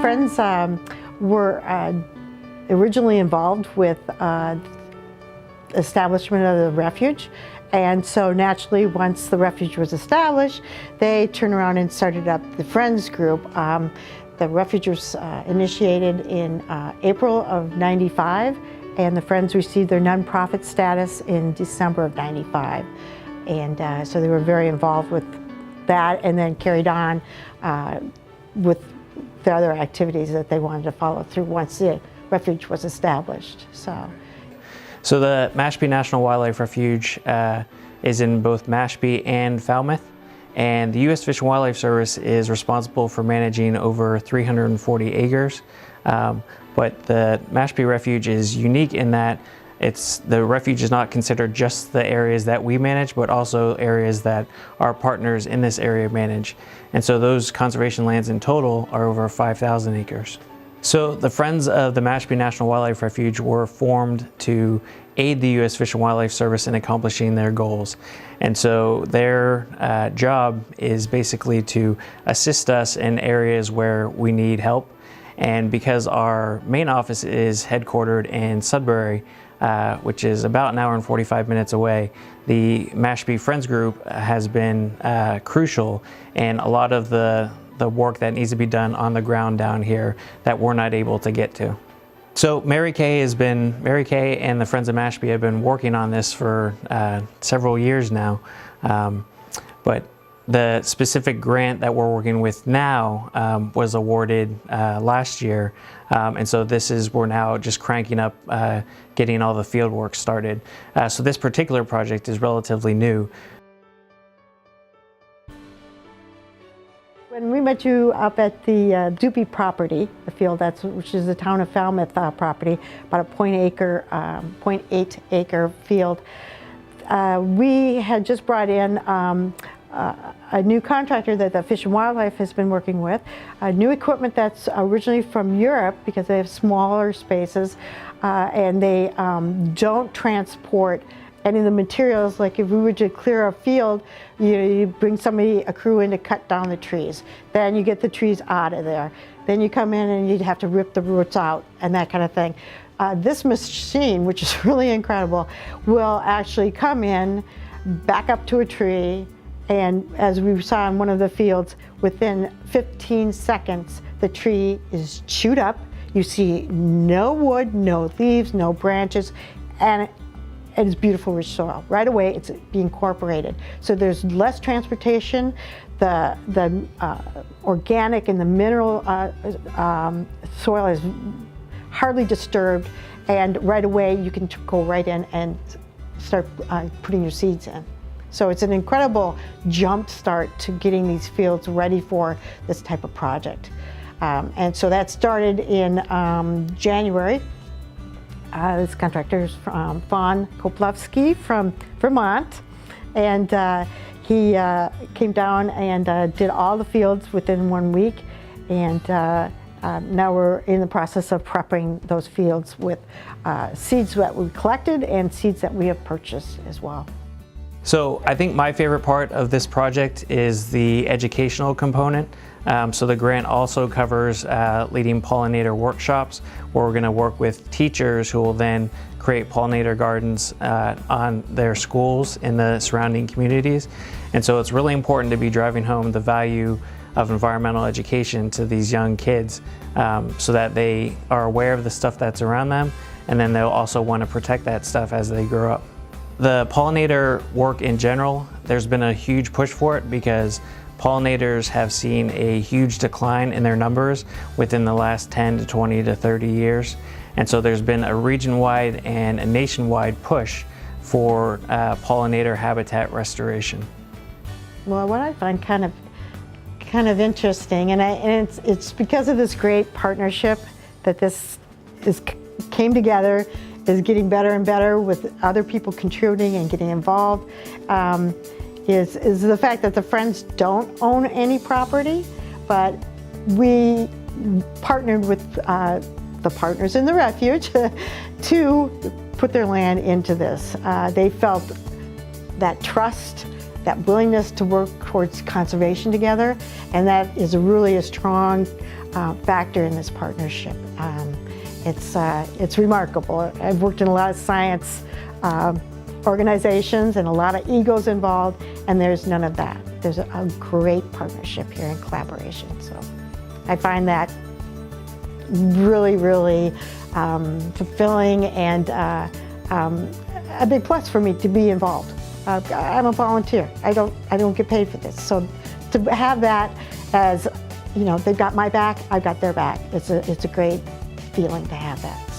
Friends were originally involved with establishment of the Refuge, and so naturally once the Refuge was established, they turned around and started up the Friends group. The Refuge was initiated in April of '95, and the Friends received their nonprofit status in December of '95. And so they were very involved with that, and then carried on with the other activities that they wanted to follow through once the Refuge was established. So the Mashpee National Wildlife Refuge is in both Mashpee and Falmouth, and the U.S. Fish and Wildlife Service is responsible for managing over 340 acres. But the Mashpee Refuge is unique in that the refuge is not considered just the areas that we manage, but also areas that our partners in this area manage. And so those conservation lands in total are over 5,000 acres. So the Friends of the Mashpee National Wildlife Refuge were formed to aid the U.S. Fish and Wildlife Service in accomplishing their goals. And so their job is basically to assist us in areas where we need help. And because our main office is headquartered in Sudbury, which is about an hour and 45 minutes away, the Mashpee Friends Group has been crucial in a lot of the work that needs to be done on the ground down here that we're not able to get to. So Mary Kay and the Friends of Mashpee have been working on this for several years now, but the specific grant that we're working with now was awarded last year, and so we're now just cranking up getting all the field work started. So this particular project is relatively new. When we met you up at the Doopy property, the field which is the town of Falmouth property, about a 0.8 acre field, we had just brought in a new contractor that the Fish and Wildlife has been working with, new equipment that's originally from Europe because they have smaller spaces, and they don't transport any of the materials. Like if we were to clear a field, you bring a crew in to cut down the trees. Then you get the trees out of there. Then you come in and you'd have to rip the roots out and that kind of thing. This machine, which is really incredible, will actually come in, back up to a tree, and as we saw in one of the fields, within 15 seconds, the tree is chewed up. You see no wood, no leaves, no branches, and it's beautiful rich soil. Right away, it's being incorporated. So there's less transportation. The organic and the mineral soil is hardly disturbed, and right away you can go right in and start putting your seeds in. So it's an incredible jump start to getting these fields ready for this type of project. And so that started in January. This contractor is Vaughn Koplowski from Vermont, and he came down and did all the fields within 1 week, and now we're in the process of prepping those fields with seeds that we collected and seeds that we have purchased as well. So I think my favorite part of this project is the educational component. So the grant also covers leading pollinator workshops, where we're going to work with teachers who will then create pollinator gardens on their schools in the surrounding communities. And so it's really important to be driving home the value of environmental education to these young kids, so that they are aware of the stuff that's around them, and then they'll also want to protect that stuff as they grow up. The pollinator work in general, there's been a huge push for it because pollinators have seen a huge decline in their numbers within the last 10 to 20 to 30 years. And so there's been a region-wide and a nationwide push for pollinator habitat restoration. Well, what I find kind of interesting, and it's because of this great partnership that this came together, is getting better and better with other people contributing and getting involved, is the fact that the Friends don't own any property, but we partnered with the partners in the Refuge to put their land into this. They felt that trust that willingness to work towards conservation together, and that is really a strong factor in this partnership. It's remarkable. I've worked in a lot of science organizations and a lot of egos involved, and there's none of that. There's a great partnership here and collaboration. So I find that really, really fulfilling and a big plus for me to be involved. I'm a volunteer. I don't get paid for this. So to have that as, they've got my back, I've got their back. It's a great feeling to have that.